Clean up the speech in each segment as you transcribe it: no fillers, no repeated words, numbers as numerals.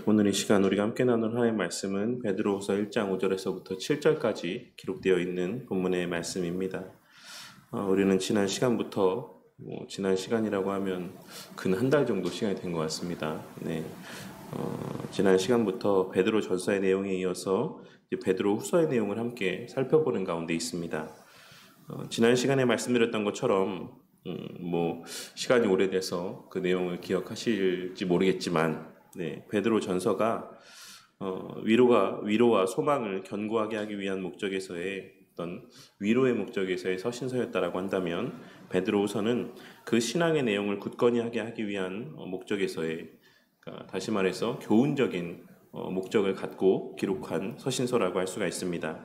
오늘 이 시간 우리가 함께 나눌 하나님의 말씀은 베드로후서 1장 5절에서부터 7절까지 기록되어 있는 본문의 말씀입니다. 우리는 지난 시간부터 지난 시간이라고 하면 근 한 달 정도 시간이 된 것 같습니다. 지난 시간부터 베드로 전서의 내용에 이어서 이제 베드로 후서의 내용을 함께 살펴보는 가운데 있습니다. 지난 시간에 말씀드렸던 것처럼 시간이 오래돼서 그 내용을 기억하실지 모르겠지만 베드로 전서가 위로와 소망을 견고하게 하기 위한 목적에서의 어떤 위로의 목적에서의 서신서였다라고 한다면 베드로후서는 그 신앙의 내용을 굳건히 하게 하기 위한 목적에서의, 그러니까 다시 말해서 교훈적인 목적을 갖고 기록한 서신서라고 할 수가 있습니다.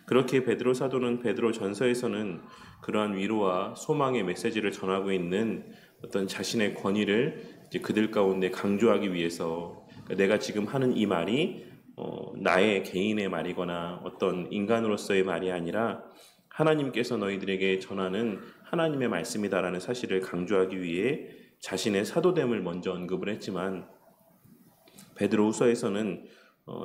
그렇게 베드로 사도는 베드로 전서에서는 그러한 위로와 소망의 메시지를 전하고 있는 어떤 자신의 권위를 이제 그들 가운데 강조하기 위해서, 그러니까 내가 지금 하는 이 말이 나의 개인의 말이거나 어떤 인간으로서의 말이 아니라 하나님께서 너희들에게 전하는 하나님의 말씀이다라는 사실을 강조하기 위해 자신의 사도됨을 먼저 언급을 했지만, 베드로후서에서는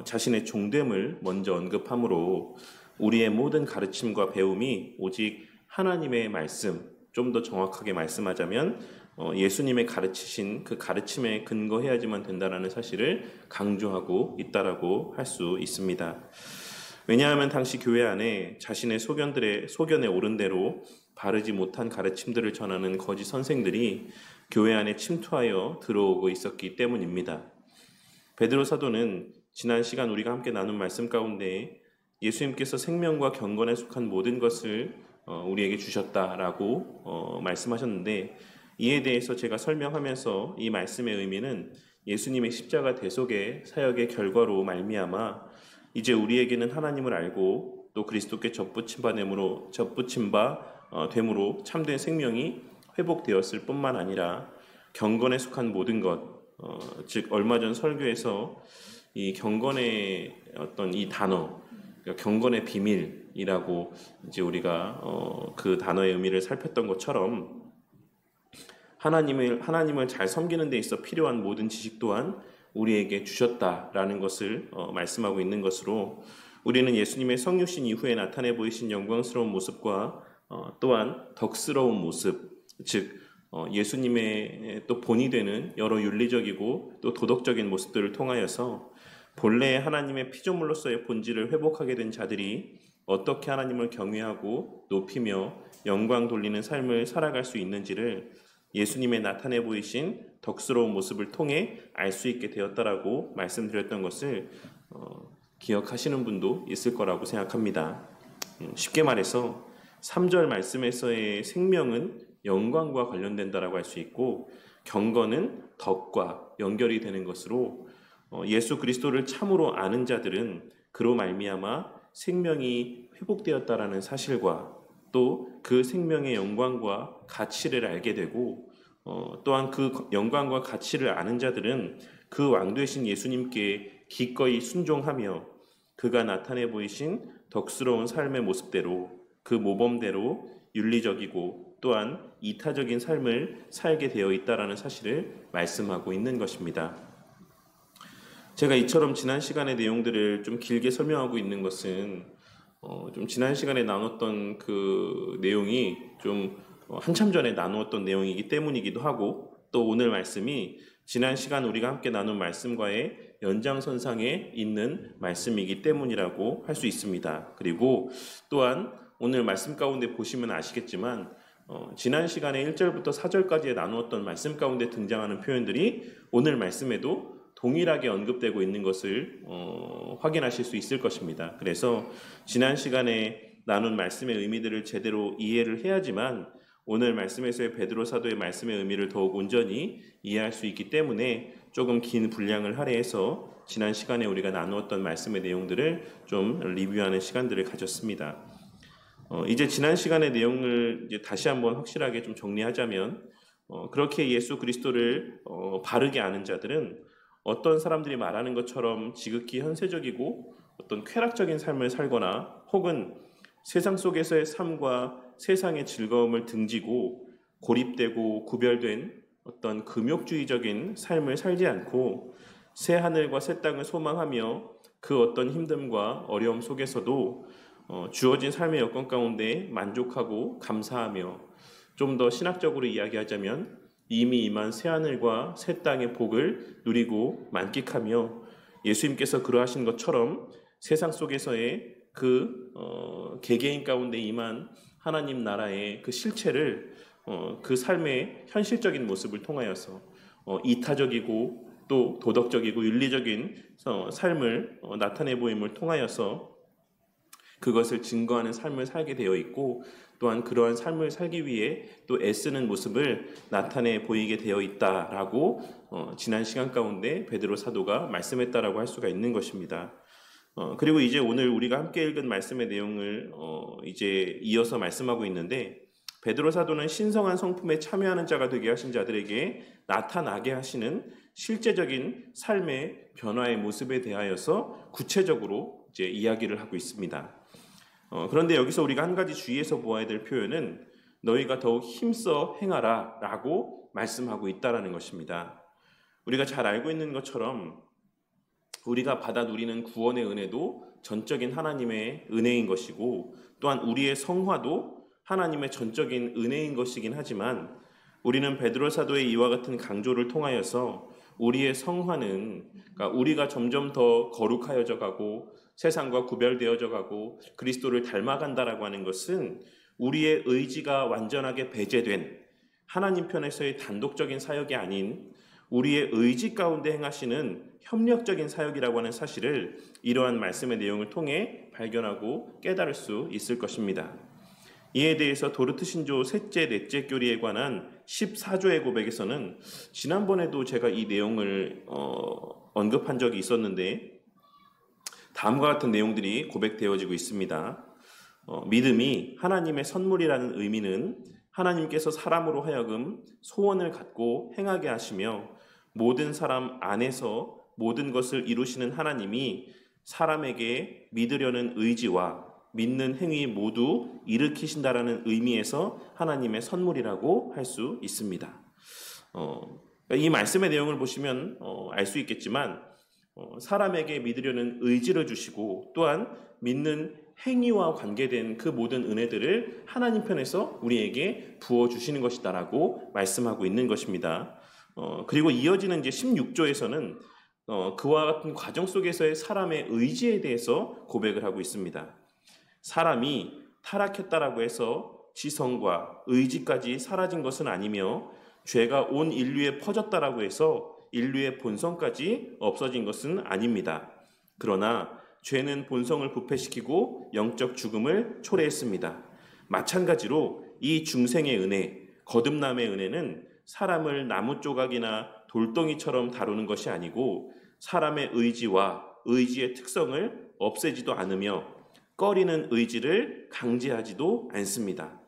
자신의 종됨을 먼저 언급함으로 우리의 모든 가르침과 배움이 오직 하나님의 말씀, 좀 더 정확하게 말씀하자면 예수님의 가르치신 그 가르침에 근거해야지만 된다는 사실을 강조하고 있다라고 할 수 있습니다. 왜냐하면 당시 교회 안에 자신의 소견에 오른 대로 바르지 못한 가르침들을 전하는 거짓 선생들이 교회 안에 침투하여 들어오고 있었기 때문입니다. 베드로 사도는 지난 시간 우리가 함께 나눈 말씀 가운데 예수님께서 생명과 경건에 속한 모든 것을 우리에게 주셨다라고 말씀하셨는데, 이에 대해서 제가 설명하면서 이 말씀의 의미는 예수님의 십자가 대속의 사역의 결과로 말미암아 이제 우리에게는 하나님을 알고 또 그리스도께 접붙임 됨으로 참된 생명이 회복되었을 뿐만 아니라 경건에 속한 모든 것, 즉 얼마 전 설교에서 이 경건의 어떤 이 단어, 그러니까 경건의 비밀이라고 이제 우리가 그 단어의 의미를 살폈던 것처럼 하나님을 잘 섬기는 데 있어 필요한 모든 지식 또한 우리에게 주셨다라는 것을 말씀하고 있는 것으로, 우리는 예수님의 성육신 이후에 나타내 보이신 영광스러운 모습과 또한 덕스러운 모습, 즉 예수님의 또 본이 되는 여러 윤리적이고 또 도덕적인 모습들을 통하여서 본래 하나님의 피조물로서의 본질을 회복하게 된 자들이 어떻게 하나님을 경외하고 높이며 영광 돌리는 삶을 살아갈 수 있는지를 예수님의 나타내 보이신 덕스러운 모습을 통해 알 수 있게 되었다라고 말씀드렸던 것을 기억하시는 분도 있을 거라고 생각합니다. 쉽게 말해서 3절 말씀에서의 생명은 영광과 관련된다라고 할 수 있고, 경건은 덕과 연결이 되는 것으로 예수 그리스도를 참으로 아는 자들은 그로 말미암아 생명이 회복되었다라는 사실과 또 그 생명의 영광과 가치를 알게 되고, 또한 그 영광과 가치를 아는 자들은 그 왕 되신 예수님께 기꺼이 순종하며 그가 나타내 보이신 덕스러운 삶의 모습대로, 그 모범대로 윤리적이고 또한 이타적인 삶을 살게 되어 있다라는 사실을 말씀하고 있는 것입니다. 제가 이처럼 지난 시간의 내용들을 좀 길게 설명하고 있는 것은 좀 지난 시간에 나눴던 그 내용이 좀 한참 전에 나누었던 내용이기 때문이기도 하고, 또 오늘 말씀이 지난 시간 우리가 함께 나눈 말씀과의 연장선상에 있는 말씀이기 때문이라고 할 수 있습니다. 그리고 또한 오늘 말씀 가운데 보시면 아시겠지만 지난 시간에 1절부터 4절까지 나누었던 말씀 가운데 등장하는 표현들이 오늘 말씀에도 동일하게 언급되고 있는 것을 확인하실 수 있을 것입니다. 그래서 지난 시간에 나눈 말씀의 의미들을 제대로 이해를 해야지만 오늘 말씀에서의 베드로 사도의 말씀의 의미를 더욱 온전히 이해할 수 있기 때문에 조금 긴 분량을 할애해서 지난 시간에 우리가 나누었던 말씀의 내용들을 좀 리뷰하는 시간들을 가졌습니다. 이제 지난 시간의 내용을 이제 다시 한번 확실하게 좀 정리하자면, 그렇게 예수 그리스도를 바르게 아는 자들은 어떤 사람들이 말하는 것처럼 지극히 현세적이고 어떤 쾌락적인 삶을 살거나 혹은 세상 속에서의 삶과 세상의 즐거움을 등지고 고립되고 구별된 어떤 금욕주의적인 삶을 살지 않고 새 하늘과 새 땅을 소망하며 그 어떤 힘듦과 어려움 속에서도 주어진 삶의 여건 가운데 만족하고 감사하며, 좀 더 신학적으로 이야기하자면 이미 임한 새 하늘과 새 땅의 복을 누리고 만끽하며, 예수님께서 그러하신 것처럼 세상 속에서의 그 개개인 가운데 임한 하나님 나라의 그 실체를 그 삶의 현실적인 모습을 통하여서 이타적이고 또 도덕적이고 윤리적인 삶을 나타내 보임을 통하여서 그것을 증거하는 삶을 살게 되어 있고, 또한 그러한 삶을 살기 위해 또 애쓰는 모습을 나타내 보이게 되어 있다라고 지난 시간 가운데 베드로 사도가 말씀했다라고 할 수가 있는 것입니다. 그리고 이제 오늘 우리가 함께 읽은 말씀의 내용을 이제 이어서 말씀하고 있는데, 베드로 사도는 신성한 성품에 참여하는 자가 되게 하신 자들에게 나타나게 하시는 실제적인 삶의 변화의 모습에 대하여서 구체적으로 이제 이야기를 하고 있습니다. 그런데 여기서 우리가 한 가지 주의해서 보아야 될 표현은 너희가 더욱 힘써 행하라 라고 말씀하고 있다라는 것입니다. 우리가 잘 알고 있는 것처럼 우리가 받아 누리는 구원의 은혜도 전적인 하나님의 은혜인 것이고, 또한 우리의 성화도 하나님의 전적인 은혜인 것이긴 하지만, 우리는 베드로 사도의 이와 같은 강조를 통하여서 우리의 성화는, 그러니까 우리가 점점 더 거룩하여져 가고 세상과 구별되어져 가고 그리스도를 닮아간다라고 하는 것은 우리의 의지가 완전하게 배제된 하나님 편에서의 단독적인 사역이 아닌 우리의 의지 가운데 행하시는 협력적인 사역이라고 하는 사실을 이러한 말씀의 내용을 통해 발견하고 깨달을 수 있을 것입니다. 이에 대해서 도르트 신조 셋째, 넷째 교리에 관한 14조의 고백에서는 지난번에도 제가 이 내용을 언급한 적이 있었는데, 다음과 같은 내용들이 고백되어지고 있습니다. 믿음이 하나님의 선물이라는 의미는 하나님께서 사람으로 하여금 소원을 갖고 행하게 하시며, 모든 사람 안에서 모든 것을 이루시는 하나님이 사람에게 믿으려는 의지와 믿는 행위 모두 일으키신다라는 의미에서 하나님의 선물이라고 할 수 있습니다. 이 말씀의 내용을 보시면 알 수 있겠지만, 사람에게 믿으려는 의지를 주시고 또한 믿는 행위와 관계된 그 모든 은혜들을 하나님 편에서 우리에게 부어주시는 것이다라고 말씀하고 있는 것입니다. 그리고 이어지는 이제 16조에서는 그와 같은 과정 속에서의 사람의 의지에 대해서 고백을 하고 있습니다. 사람이 타락했다라고 해서 지성과 의지까지 사라진 것은 아니며, 죄가 온 인류에 퍼졌다라고 해서 인류의 본성까지 없어진 것은 아닙니다. 그러나 죄는 본성을 부패시키고 영적 죽음을 초래했습니다. 마찬가지로 이 중생의 은혜, 거듭남의 은혜는 사람을 나무 조각이나 돌덩이처럼 다루는 것이 아니고 사람의 의지와 의지의 특성을 없애지도 않으며 꺼리는 의지를 강제하지도 않습니다.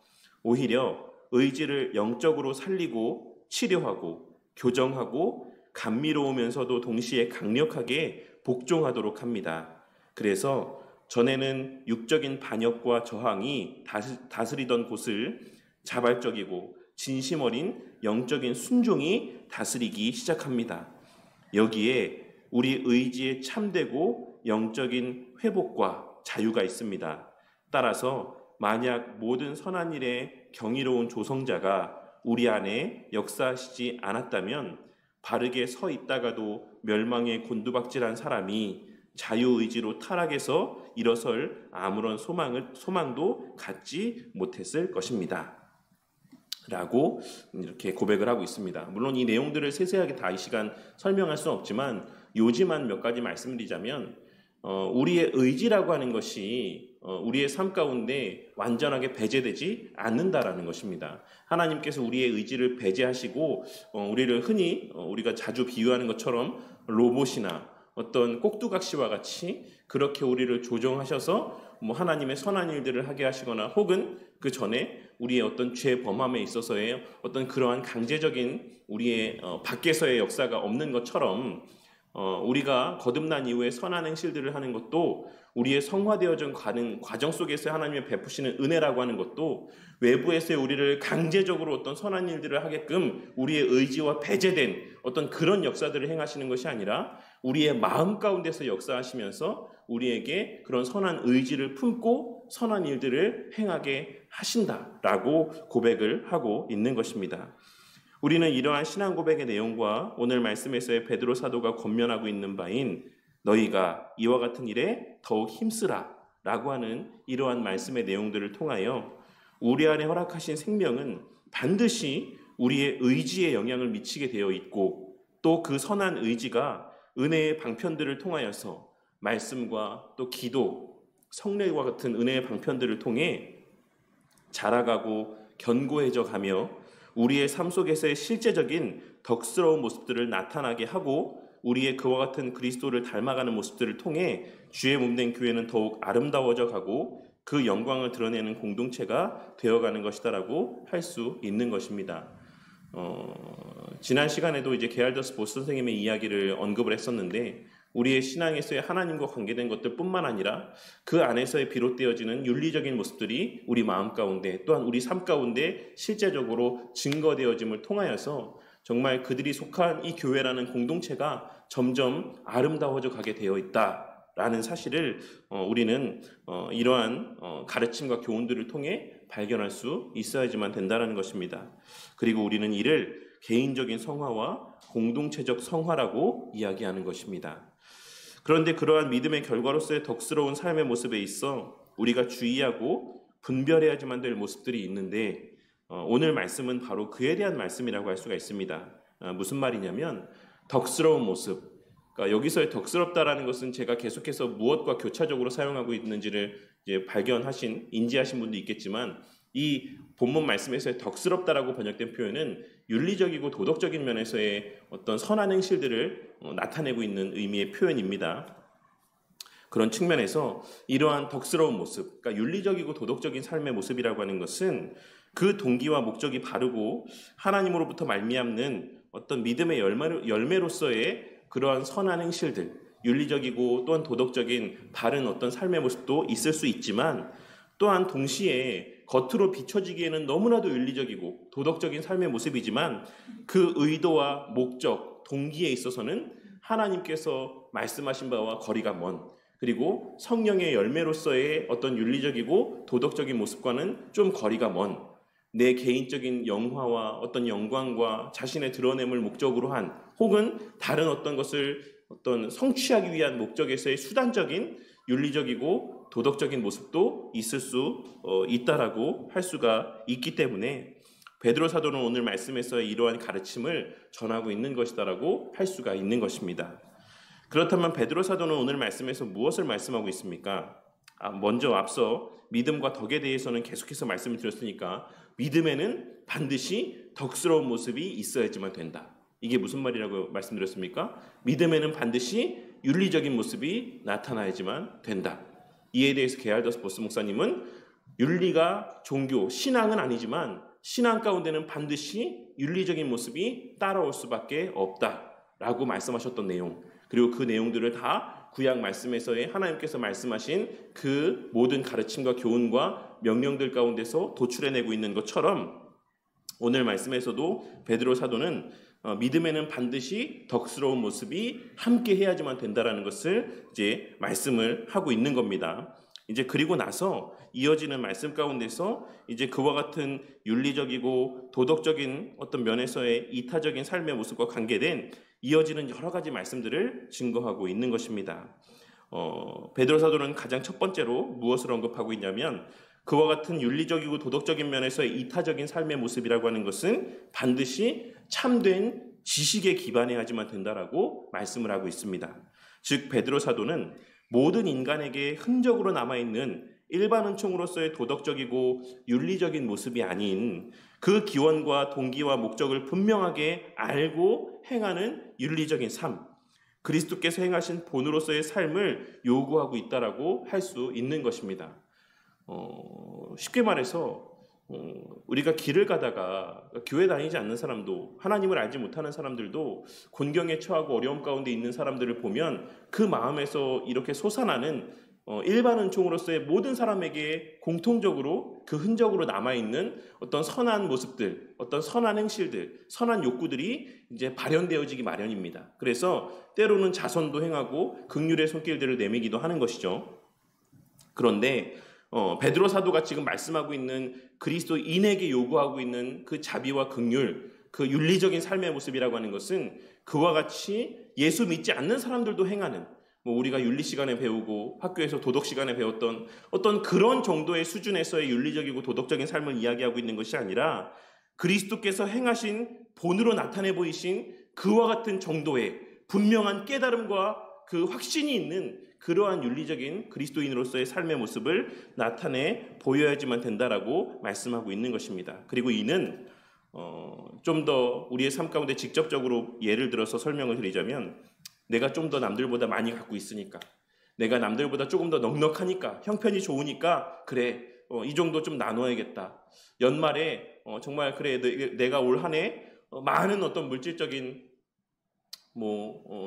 오히려 의지를 영적으로 살리고 치료하고 교정하고 감미로우면서도 동시에 강력하게 복종하도록 합니다. 그래서 전에는 육적인 반역과 저항이 다스리던 곳을 자발적이고 진심 어린 영적인 순종이 다스리기 시작합니다. 여기에 우리 의지에 참되고 영적인 회복과 자유가 있습니다. 따라서 만약 모든 선한 일에 경이로운 조성자가 우리 안에 역사하시지 않았다면 바르게 서 있다가도 멸망에 곤두박질한 사람이 자유의지로 타락해서 일어설 아무런 소망도 갖지 못했을 것입니다. 라고 이렇게 고백을 하고 있습니다. 물론 이 내용들을 세세하게 다 이 시간 설명할 수는 없지만 요지만 몇 가지 말씀드리자면, 우리의 의지라고 하는 것이 우리의 삶 가운데 완전하게 배제되지 않는다라는 것입니다. 하나님께서 우리의 의지를 배제하시고 우리를 흔히 우리가 자주 비유하는 것처럼 로봇이나 어떤 꼭두각시와 같이 그렇게 우리를 조정하셔서 하나님의 선한 일들을 하게 하시거나, 혹은 그 전에 우리의 어떤 죄 범함에 있어서의 어떤 그러한 강제적인 우리의 밖에서의 역사가 없는 것처럼 우리가 거듭난 이후에 선한 행실들을 하는 것도 우리의 성화되어져 가는 과정 속에서 하나님의 베푸시는 은혜라고 하는 것도 외부에서의 우리를 강제적으로 어떤 선한 일들을 하게끔 우리의 의지와 배제된 어떤 그런 역사들을 행하시는 것이 아니라 우리의 마음 가운데서 역사하시면서 우리에게 그런 선한 의지를 품고 선한 일들을 행하게 하신다라고 고백을 하고 있는 것입니다. 우리는 이러한 신앙 고백의 내용과 오늘 말씀에서의 베드로 사도가 권면하고 있는 바인 너희가 이와 같은 일에 더욱 힘쓰라 라고 하는 이러한 말씀의 내용들을 통하여 우리 안에 허락하신 생명은 반드시 우리의 의지에 영향을 미치게 되어 있고 또 그 선한 의지가 은혜의 방편들을 통하여서 말씀과 또 기도, 성례와 같은 은혜의 방편들을 통해 자라가고 견고해져 가며 우리의 삶 속에서의 실제적인 덕스러운 모습들을 나타나게 하고 우리의 그와 같은 그리스도를 닮아가는 모습들을 통해 주의 몸된 교회는 더욱 아름다워져 가고 그 영광을 드러내는 공동체가 되어가는 것이다라고 할 수 있는 것입니다. 지난 시간에도 이제 게알더스 보스 선생님의 이야기를 언급을 했었는데 우리의 신앙에서의 하나님과 관계된 것들뿐만 아니라 그 안에서의 비롯되어지는 윤리적인 모습들이 우리 마음 가운데 또한 우리 삶 가운데 실제적으로 증거되어짐을 통하여서 정말 그들이 속한 이 교회라는 공동체가 점점 아름다워져 가게 되어 있다라는 사실을 우리는 이러한 가르침과 교훈들을 통해 발견할 수 있어야지만 된다는 것입니다. 그리고 우리는 이를 개인적인 성화와 공동체적 성화라고 이야기하는 것입니다. 그런데 그러한 믿음의 결과로서의 덕스러운 삶의 모습에 있어 우리가 주의하고 분별해야지만 될 모습들이 있는데 오늘 말씀은 바로 그에 대한 말씀이라고 할 수가 있습니다. 무슨 말이냐면 덕스러운 모습. 그러니까 여기서의 덕스럽다라는 것은 제가 계속해서 무엇과 교차적으로 사용하고 있는지를 이제 인지하신 분도 있겠지만 이 본문 말씀에서의 덕스럽다라고 번역된 표현은 윤리적이고 도덕적인 면에서의 어떤 선한 행실들을 나타내고 있는 의미의 표현입니다. 그런 측면에서 이러한 덕스러운 모습, 그러니까 윤리적이고 도덕적인 삶의 모습이라고 하는 것은 그 동기와 목적이 바르고 하나님으로부터 말미암는 어떤 믿음의 열매로서의 그러한 선한 행실들, 윤리적이고 또한 도덕적인 바른 어떤 삶의 모습도 있을 수 있지만 또한 동시에 겉으로 비춰지기에는 너무나도 윤리적이고 도덕적인 삶의 모습이지만 그 의도와 목적, 동기에 있어서는 하나님께서 말씀하신 바와 거리가 먼 그리고 성령의 열매로서의 어떤 윤리적이고 도덕적인 모습과는 좀 거리가 먼 내 개인적인 영화와 어떤 영광과 자신의 드러냄을 목적으로 한 혹은 다른 어떤 것을 어떤 성취하기 위한 목적에서의 수단적인 윤리적이고 도덕적인 모습도 있을 수 있다라고 할 수가 있기 때문에 베드로 사도는 오늘 말씀에서 이러한 가르침을 전하고 있는 것이다라고 할 수가 있는 것입니다. 그렇다면 베드로 사도는 오늘 말씀에서 무엇을 말씀하고 있습니까? 먼저 앞서 믿음과 덕에 대해서는 계속해서 말씀을 드렸으니까 믿음에는 반드시 덕스러운 모습이 있어야지만 된다. 이게 무슨 말이라고 말씀드렸습니까? 믿음에는 반드시 윤리적인 모습이 나타나야지만 된다. 이에 대해서 게알더스 보스 목사님은 윤리가 종교, 신앙은 아니지만 신앙 가운데는 반드시 윤리적인 모습이 따라올 수밖에 없다라고 말씀하셨던 내용, 그리고 그 내용들을 다 구약 말씀에서의 하나님께서 말씀하신 그 모든 가르침과 교훈과 명령들 가운데서 도출해내고 있는 것처럼 오늘 말씀에서도 베드로 사도는 믿음에는 반드시 덕스러운 모습이 함께 해야지만 된다라는 것을 이제 말씀을 하고 있는 겁니다. 이제 그리고 나서 이어지는 말씀 가운데서 이제 그와 같은 윤리적이고 도덕적인 어떤 면에서의 이타적인 삶의 모습과 관계된 이어지는 여러 가지 말씀들을 증거하고 있는 것입니다. 베드로 사도는 가장 첫 번째로 무엇을 언급하고 있냐면 그와 같은 윤리적이고 도덕적인 면에서의 이타적인 삶의 모습이라고 하는 것은 반드시 참된 지식에 기반해야지만 된다라고 말씀을 하고 있습니다. 즉 베드로 사도는 모든 인간에게 흔적으로 남아있는 일반 은총으로서의 도덕적이고 윤리적인 모습이 아닌 그 기원과 동기와 목적을 분명하게 알고 행하는 윤리적인 삶, 그리스도께서 행하신 본으로서의 삶을 요구하고 있다라고 할 수 있는 것입니다. 쉽게 말해서 우리가 길을 가다가 교회 다니지 않는 사람도, 하나님을 알지 못하는 사람들도, 곤경에 처하고 어려움 가운데 있는 사람들을 보면 그 마음에서 이렇게 솟아나는 일반 은총으로서의 모든 사람에게 공통적으로 그 흔적으로 남아있는 어떤 선한 모습들, 어떤 선한 행실들, 선한 욕구들이 이제 발현되어지기 마련입니다. 그래서 때로는 자선도 행하고 긍휼의 손길들을 내미기도 하는 것이죠. 그런데 베드로 사도가 지금 말씀하고 있는 그리스도인에게 요구하고 있는 그 자비와 긍휼, 그 윤리적인 삶의 모습이라고 하는 것은 그와 같이 예수 믿지 않는 사람들도 행하는, 우리가 윤리 시간에 배우고 학교에서 도덕 시간에 배웠던 어떤 그런 정도의 수준에서의 윤리적이고 도덕적인 삶을 이야기하고 있는 것이 아니라 그리스도께서 행하신 본으로 나타내 보이신 그와 같은 정도의 분명한 깨달음과 그 확신이 있는 그러한 윤리적인 그리스도인으로서의 삶의 모습을 나타내 보여야지만 된다라고 말씀하고 있는 것입니다. 그리고 이는 좀 더 우리의 삶 가운데 직접적으로 예를 들어서 설명을 드리자면, 내가 좀 더 남들보다 많이 갖고 있으니까, 내가 남들보다 조금 더 넉넉하니까, 형편이 좋으니까, 그래, 이 정도 좀 나눠야겠다. 연말에 정말 그래, 내가 올 한 해 많은 어떤 물질적인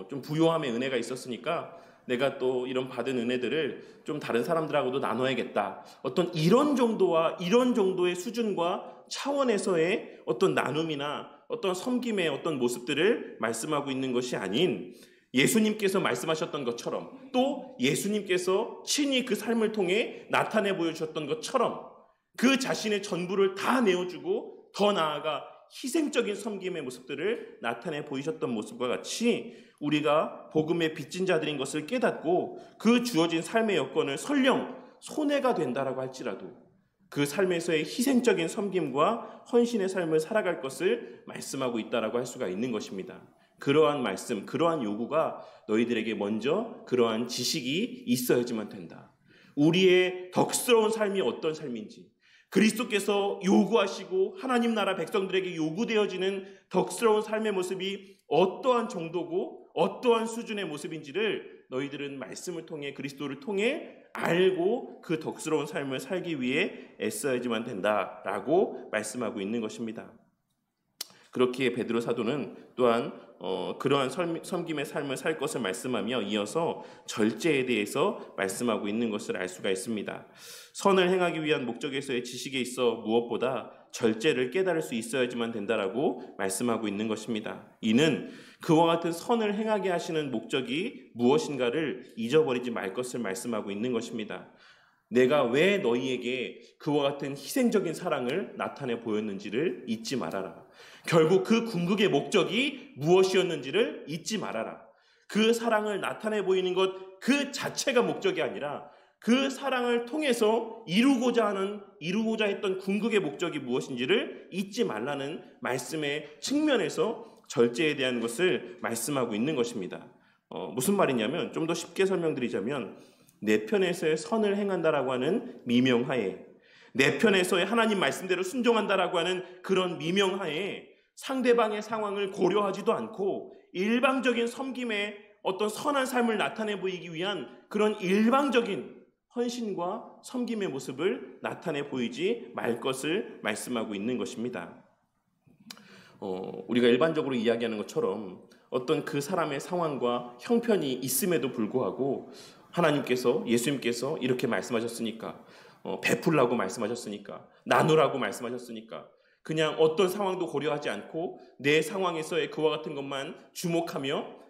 좀 부요함의 은혜가 있었으니까 내가 또 이런 받은 은혜들을 좀 다른 사람들하고도 나눠야겠다. 어떤 이런 정도와 이런 정도의 수준과 차원에서의 어떤 나눔이나 어떤 섬김의 어떤 모습들을 말씀하고 있는 것이 아닌, 예수님께서 말씀하셨던 것처럼, 또 예수님께서 친히 그 삶을 통해 나타내 보여주셨던 것처럼 그 자신의 전부를 다 내어주고 더 나아가 희생적인 섬김의 모습들을 나타내 보이셨던 모습과 같이 우리가 복음의 빚진 자들인 것을 깨닫고 그 주어진 삶의 여건을 설령 손해가 된다라고 할지라도 그 삶에서의 희생적인 섬김과 헌신의 삶을 살아갈 것을 말씀하고 있다라고 할 수가 있는 것입니다. 그러한 말씀, 그러한 요구가 너희들에게 먼저 그러한 지식이 있어야지만 된다. 우리의 덕스러운 삶이 어떤 삶인지, 그리스도께서 요구하시고 하나님 나라 백성들에게 요구되어지는 덕스러운 삶의 모습이 어떠한 정도고 어떠한 수준의 모습인지를 너희들은 말씀을 통해, 그리스도를 통해 알고 그 덕스러운 삶을 살기 위해 애써야지만 된다라고 말씀하고 있는 것입니다. 그렇기에 베드로 사도는 또한 그러한 섬김의 삶을 살 것을 말씀하며 이어서 절제에 대해서 말씀하고 있는 것을 알 수가 있습니다. 선을 행하기 위한 목적에서의 지식에 있어 무엇보다 절제를 깨달을 수 있어야지만 된다라고 말씀하고 있는 것입니다. 이는 그와 같은 선을 행하게 하시는 목적이 무엇인가를 잊어버리지 말 것을 말씀하고 있는 것입니다. 내가 왜 너희에게 그와 같은 희생적인 사랑을 나타내 보였는지를 잊지 말아라. 결국 그 궁극의 목적이 무엇이었는지를 잊지 말아라. 그 사랑을 나타내 보이는 것 그 자체가 목적이 아니라 그 사랑을 통해서 이루고자 했던 궁극의 목적이 무엇인지를 잊지 말라는 말씀의 측면에서 절제에 대한 것을 말씀하고 있는 것입니다. 무슨 말이냐면, 좀 더 쉽게 설명드리자면, 내 편에서의 선을 행한다라고 하는 미명하에, 내 편에서의 하나님 말씀대로 순종한다라고 하는 그런 미명하에 상대방의 상황을 고려하지도 않고 일방적인 섬김의 어떤 선한 삶을 나타내 보이기 위한 그런 일방적인 헌신과 섬김의 모습을 나타내 보이지 말 것을 말씀하고 있는 것입니다. 우리가 일반적으로 이야기하는 것처럼 어떤 그 사람의 상황과 형편이 있음에도 불구하고 하나님께서, 예수님께서 이렇게 말씀하셨으니까, 베풀라고 말씀하셨으니까, 나누라고 말씀하셨으니까, 그냥 어떤 상황도 고려하지 않고 내 상황에서의 그와 같은 것만 주목하며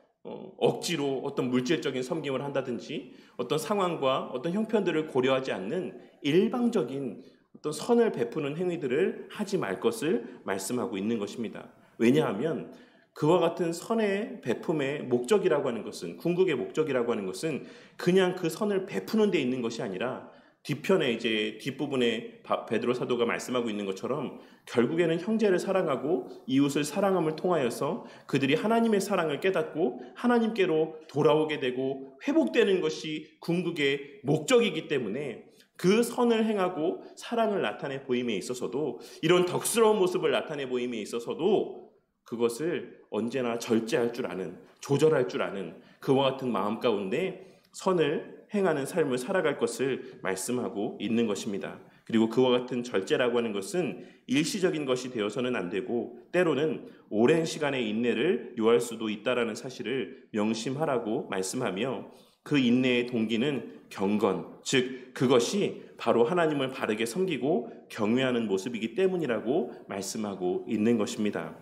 억지로 어떤 물질적인 섬김을 한다든지 어떤 상황과 어떤 형편들을 고려하지 않는 일방적인 어떤 선을 베푸는 행위들을 하지 말 것을 말씀하고 있는 것입니다. 왜냐하면 그와 같은 선의 베품의 목적이라고 하는 것은, 궁극의 목적이라고 하는 것은 그냥 그 선을 베푸는 데 있는 것이 아니라 뒤편에 이제 뒷부분에 베드로 사도가 말씀하고 있는 것처럼 결국에는 형제를 사랑하고 이웃을 사랑함을 통하여서 그들이 하나님의 사랑을 깨닫고 하나님께로 돌아오게 되고 회복되는 것이 궁극의 목적이기 때문에 그 선을 행하고 사랑을 나타내 보임에 있어서도, 이런 덕스러운 모습을 나타내 보임에 있어서도 그것을 언제나 절제할 줄 아는, 조절할 줄 아는 그와 같은 마음 가운데 선을 행하는 삶을 살아갈 것을 말씀하고 있는 것입니다. 그리고 그와 같은 절제라고 하는 것은 일시적인 것이 되어서는 안 되고 때로는 오랜 시간의 인내를 요할 수도 있다라는 사실을 명심하라고 말씀하며 그 인내의 동기는 경건, 즉 그것이 바로 하나님을 바르게 섬기고 경외하는 모습이기 때문이라고 말씀하고 있는 것입니다.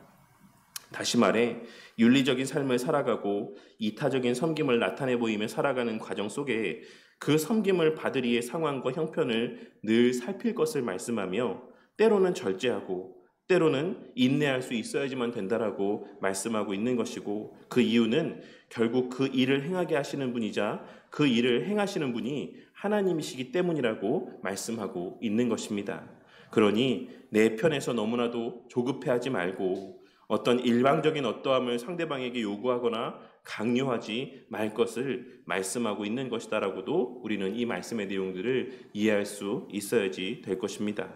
다시 말해 윤리적인 삶을 살아가고 이타적인 섬김을 나타내 보이며 살아가는 과정 속에 그 섬김을 받을 이의 상황과 형편을 늘 살필 것을 말씀하며 때로는 절제하고 때로는 인내할 수 있어야지만 된다라고 말씀하고 있는 것이고 그 이유는 결국 그 일을 행하게 하시는 분이자 그 일을 행하시는 분이 하나님이시기 때문이라고 말씀하고 있는 것입니다. 그러니 내 편에서 너무나도 조급해하지 말고 어떤 일방적인 어떠함을 상대방에게 요구하거나 강요하지 말 것을 말씀하고 있는 것이다라고도 우리는 이 말씀의 내용들을 이해할 수 있어야지 될 것입니다.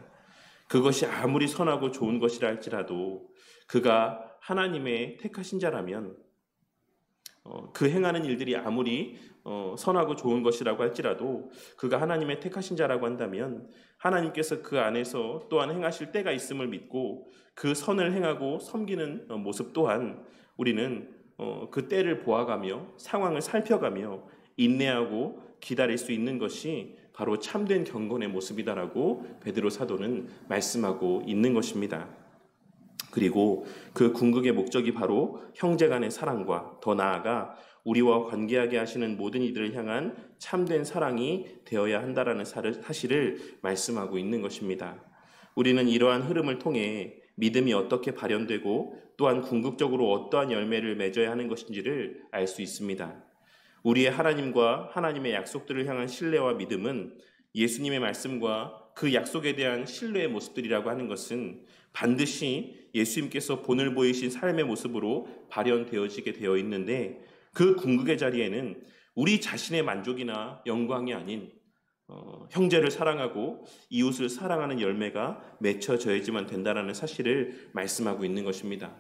그것이 아무리 선하고 좋은 것이라 할지라도 그가 하나님의 택하신 자라면 그 행하는 일들이 아무리 선하고 좋은 것이라고 할지라도 그가 하나님의 택하신 자라고 한다면 하나님께서 그 안에서 또한 행하실 때가 있음을 믿고 그 선을 행하고 섬기는 모습 또한 우리는 그 때를 보아가며 상황을 살펴가며 인내하고 기다릴 수 있는 것이 바로 참된 경건의 모습이다라고 베드로 사도는 말씀하고 있는 것입니다. 그리고 그 궁극의 목적이 바로 형제 간의 사랑과 더 나아가 우리와 관계하게 하시는 모든 이들을 향한 참된 사랑이 되어야 한다라는 사실을 말씀하고 있는 것입니다. 우리는 이러한 흐름을 통해 믿음이 어떻게 발현되고 또한 궁극적으로 어떠한 열매를 맺어야 하는 것인지를 알 수 있습니다. 우리의 하나님과 하나님의 약속들을 향한 신뢰와 믿음은 예수님의 말씀과 그 약속에 대한 신뢰의 모습들이라고 하는 것은 반드시 예수님께서 본을 보이신 삶의 모습으로 발현되어지게 되어 있는데 그 궁극의 자리에는 우리 자신의 만족이나 영광이 아닌 형제를 사랑하고 이웃을 사랑하는 열매가 맺혀져야지만 된다는 사실을 말씀하고 있는 것입니다.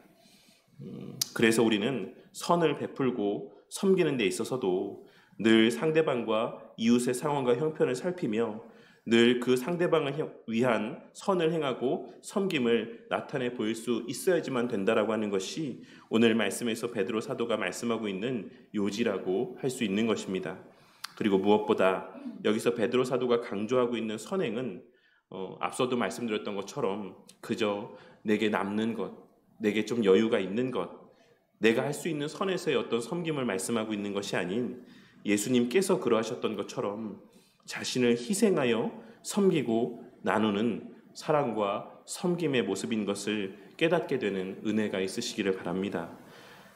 그래서 우리는 선을 베풀고 섬기는 데 있어서도 늘 상대방과 이웃의 상황과 형편을 살피며 늘 그 상대방을 위한 선을 행하고 섬김을 나타내 보일 수 있어야지만 된다라고 하는 것이 오늘 말씀에서 베드로 사도가 말씀하고 있는 요지라고 할 수 있는 것입니다. 그리고 무엇보다 여기서 베드로 사도가 강조하고 있는 선행은 앞서도 말씀드렸던 것처럼 그저 내게 남는 것, 내게 좀 여유가 있는 것, 내가 할 수 있는 선에서의 어떤 섬김을 말씀하고 있는 것이 아닌 예수님께서 그러하셨던 것처럼 자신을 희생하여 섬기고 나누는 사랑과 섬김의 모습인 것을 깨닫게 되는 은혜가 있으시기를 바랍니다.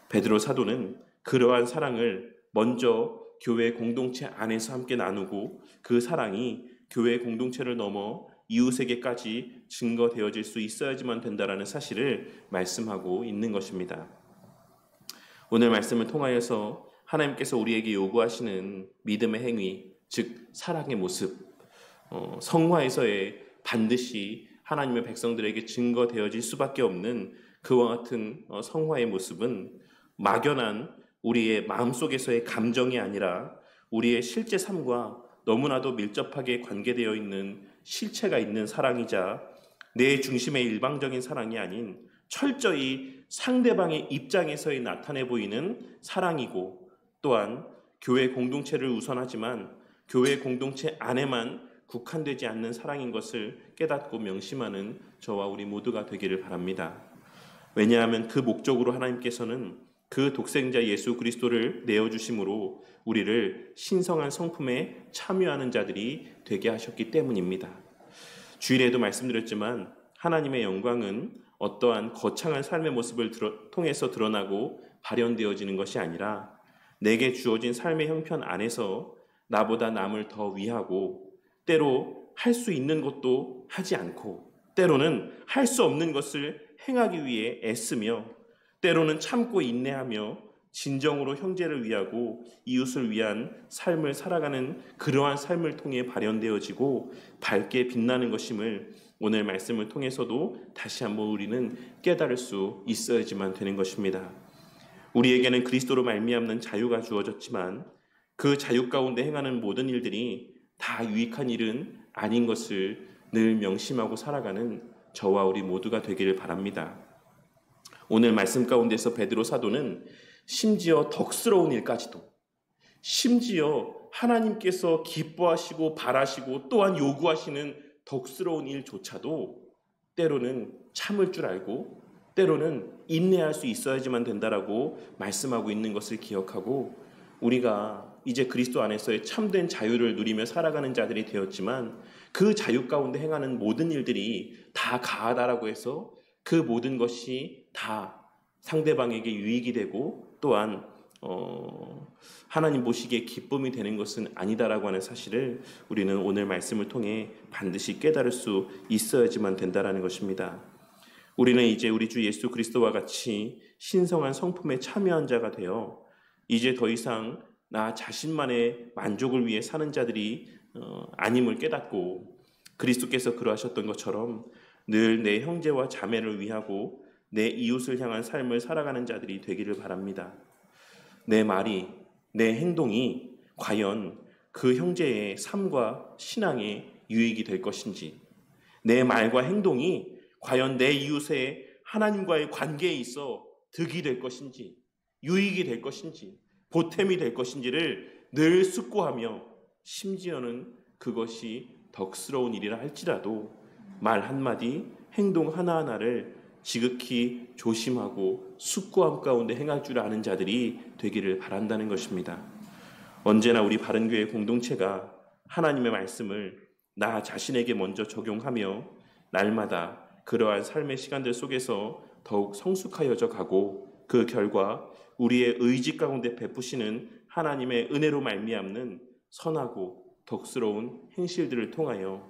베드로 사도는 그러한 사랑을 먼저 교회 공동체 안에서 함께 나누고 그 사랑이 교회 공동체를 넘어 이웃에게까지 증거되어질 수 있어야지만 된다라는 사실을 말씀하고 있는 것입니다. 오늘 말씀을 통하여서 하나님께서 우리에게 요구하시는 믿음의 행위, 즉 사랑의 모습, 성화에서의 반드시 하나님의 백성들에게 증거되어질 수밖에 없는 그와 같은 성화의 모습은 막연한 우리의 마음속에서의 감정이 아니라 우리의 실제 삶과 너무나도 밀접하게 관계되어 있는 실체가 있는 사랑이자 내 중심의 일방적인 사랑이 아닌 철저히 상대방의 입장에서의 나타내 보이는 사랑이고 또한 교회 공동체를 우선하지만 교회 공동체 안에만 국한되지 않는 사랑인 것을 깨닫고 명심하는 저와 우리 모두가 되기를 바랍니다. 왜냐하면 그 목적으로 하나님께서는 그 독생자 예수 그리스도를 내어주심으로 우리를 신성한 성품에 참여하는 자들이 되게 하셨기 때문입니다. 주일에도 말씀드렸지만 하나님의 영광은 어떠한 거창한 삶의 모습을 통해서 드러나고 발현되어지는 것이 아니라 내게 주어진 삶의 형편 안에서 나보다 남을 더 위하고 때로 할 수 있는 것도 하지 않고 때로는 할 수 없는 것을 행하기 위해 애쓰며 때로는 참고 인내하며 진정으로 형제를 위하고 이웃을 위한 삶을 살아가는 그러한 삶을 통해 발현되어지고 밝게 빛나는 것임을 오늘 말씀을 통해서도 다시 한번 우리는 깨달을 수 있어야지만 되는 것입니다. 우리에게는 그리스도로 말미암는 자유가 주어졌지만 그 자유 가운데 행하는 모든 일들이 다 유익한 일은 아닌 것을 늘 명심하고 살아가는 저와 우리 모두가 되기를 바랍니다. 오늘 말씀 가운데서 베드로 사도는 심지어 덕스러운 일까지도, 심지어 하나님께서 기뻐하시고 바라시고 또한 요구하시는 덕스러운 일조차도 때로는 참을 줄 알고 때로는 인내할 수 있어야지만 된다라고 말씀하고 있는 것을 기억하고, 우리가 이제 그리스도 안에서의 참된 자유를 누리며 살아가는 자들이 되었지만 그 자유 가운데 행하는 모든 일들이 다 가하다라고 해서 그 모든 것이 다 상대방에게 유익이 되고 또한 하나님 보시기에 기쁨이 되는 것은 아니다라고 하는 사실을 우리는 오늘 말씀을 통해 반드시 깨달을 수 있어야지만 된다라는 것입니다. 우리는 이제 우리 주 예수 그리스도와 같이 신성한 성품에 참여한 자가 되어 이제 더 이상 나 자신만의 만족을 위해 사는 자들이 아님을 깨닫고, 그리스도께서 그러하셨던 것처럼 늘 내 형제와 자매를 위하고 내 이웃을 향한 삶을 살아가는 자들이 되기를 바랍니다. 내 말이, 내 행동이 과연 그 형제의 삶과 신앙에 유익이 될 것인지, 내 말과 행동이 과연 내 이웃의 하나님과의 관계에 있어 득이 될 것인지, 유익이 될 것인지, 보탬이 될 것인지를 늘 숙고하며, 심지어는 그것이 덕스러운 일이라 할지라도 말 한마디, 행동 하나하나를 지극히 조심하고 숙고함 가운데 행할 줄 아는 자들이 되기를 바란다는 것입니다. 언제나 우리 바른교회 공동체가 하나님의 말씀을 나 자신에게 먼저 적용하며 날마다 그러한 삶의 시간들 속에서 더욱 성숙하여져 가고, 그 결과 우리의 의지 가운데 베푸시는 하나님의 은혜로 말미암는 선하고 덕스러운 행실들을 통하여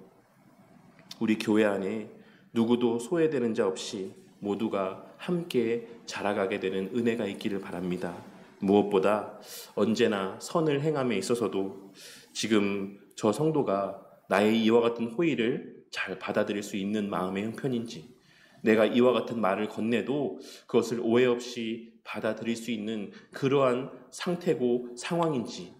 우리 교회 안에 누구도 소외되는 자 없이 모두가 함께 자라가게 되는 은혜가 있기를 바랍니다. 무엇보다 언제나 선을 행함에 있어서도 지금 저 성도가 나의 이와 같은 호의를 잘 받아들일 수 있는 마음의 형편인지, 내가 이와 같은 말을 건네도 그것을 오해 없이 받아들일 수 있는 그러한 상태고 상황인지,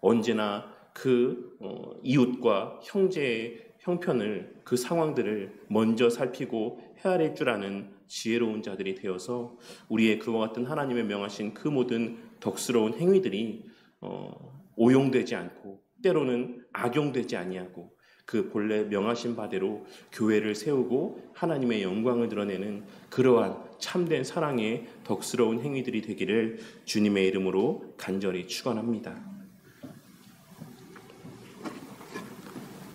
언제나 그 이웃과 형제의 형편을, 그 상황들을 먼저 살피고 헤아릴 줄 아는 지혜로운 자들이 되어서 우리의 그와 같은 하나님의 명하신 그 모든 덕스러운 행위들이 오용되지 않고 때로는 악용되지 아니하고 그 본래 명하신 바대로 교회를 세우고 하나님의 영광을 드러내는 그러한 참된 사랑의 덕스러운 행위들이 되기를 주님의 이름으로 간절히 축원합니다.